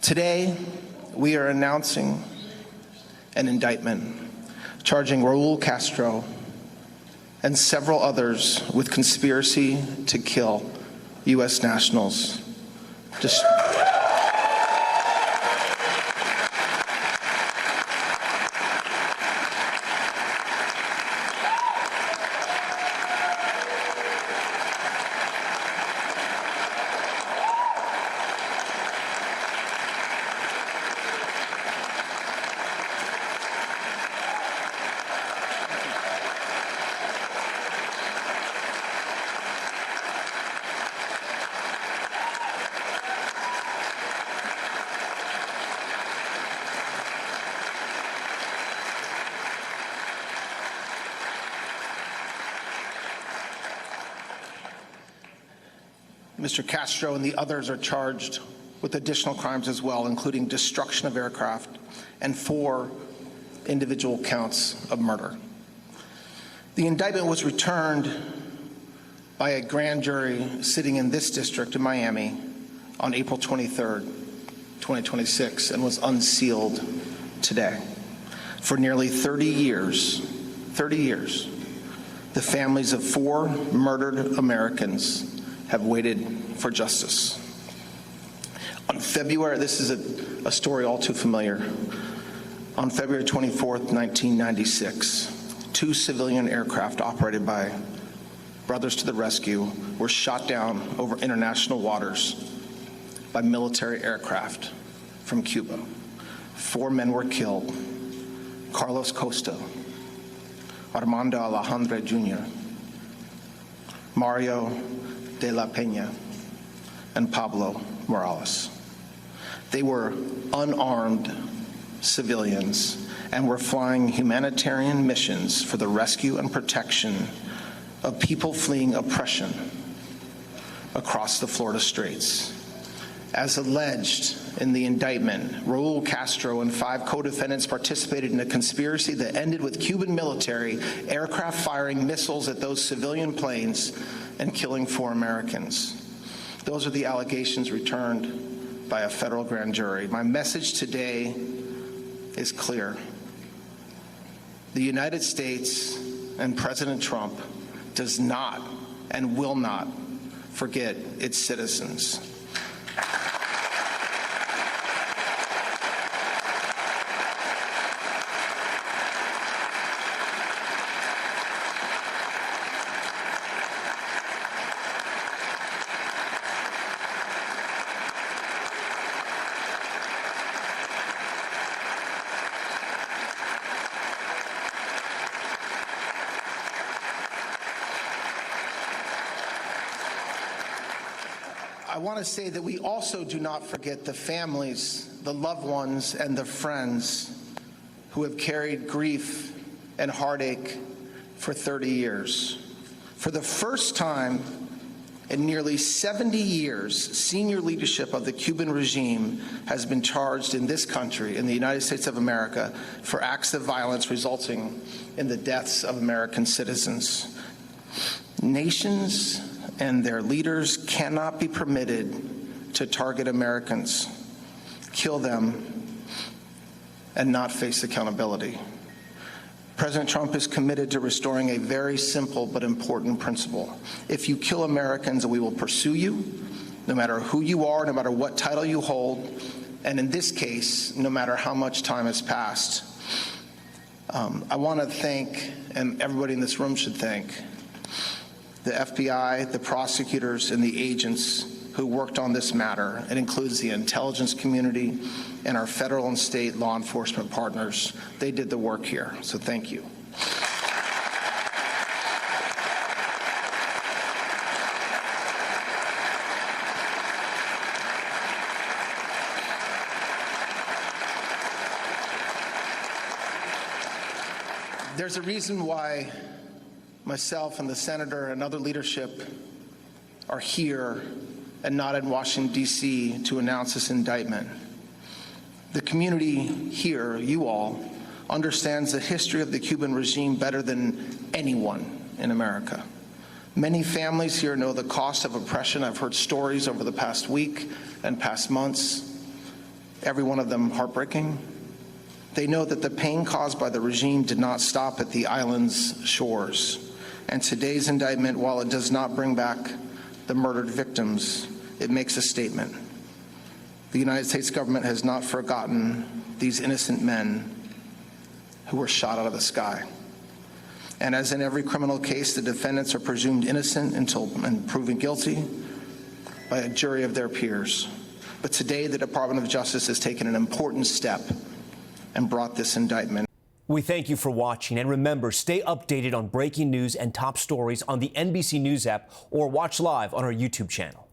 Today, we are announcing an indictment charging Raúl Castro and several others with conspiracy to kill U.S. nationals. Mr. Castro and the others are charged with additional crimes as well, including destruction of aircraft and 4 individual counts of murder. The indictment was returned by a grand jury sitting in this district in Miami on April 23rd, 2026, and was unsealed today. For nearly 30 years, the families of 4 murdered Americans have waited for justice. On February, this is a story all too familiar. On February 24th, 1996, 2 civilian aircraft operated by Brothers to the Rescue were shot down over international waters by military aircraft from Cuba. 4 men were killed: Carlos Costa, Armando Alejandre Jr., Mario de la Peña, and Pablo Morales. They were unarmed civilians and were flying humanitarian missions for the rescue and protection of people fleeing oppression across the Florida Straits. As alleged in the indictment, Raúl Castro and 5 co-defendants participated in a conspiracy that ended with Cuban military aircraft firing missiles at those civilian planes and killing 4 Americans. Those are the allegations returned by a federal grand jury. My message today is clear. The United States and President Trump does not and will not forget its citizens. I want to say that we also do not forget the families, the loved ones, and the friends who have carried grief and heartache for 30 years. For the first time in nearly 70 years, senior leadership of the Cuban regime has been charged in this country, in the United States of America, for acts of violence resulting in the deaths of American citizens. Nations and their leaders cannot be permitted to target Americans, kill them, and not face accountability. President Trump is committed to restoring a very simple but important principle. If you kill Americans, we will pursue you, no matter who you are, no matter what title you hold, and in this case, no matter how much time has passed. I want to thank, and everybody in this room should thank, the FBI, the prosecutors, and the agents who worked on this matter. It includes the intelligence community and our federal and state law enforcement partners. They did the work here, so thank you. There's a reason why myself and the senator and other leadership are here and not in Washington, D.C. to announce this indictment. The community here, you all, understands the history of the Cuban regime better than anyone in America. Many families here know the cost of oppression. I've heard stories over the past week and past months. every one of them heartbreaking. They know that the pain caused by the regime did not stop at the island's shores. And today's indictment, while it does not bring back the murdered victims, it makes a statement. The United States government has not forgotten these innocent men who were shot out of the sky. And as in every criminal case, the defendants are presumed innocent until proven guilty by a jury of their peers. But today, the Department of Justice has taken an important step and brought this indictment. We thank you for watching, and remember, stay updated on breaking news and top stories on the NBC News app or watch live on our YouTube channel.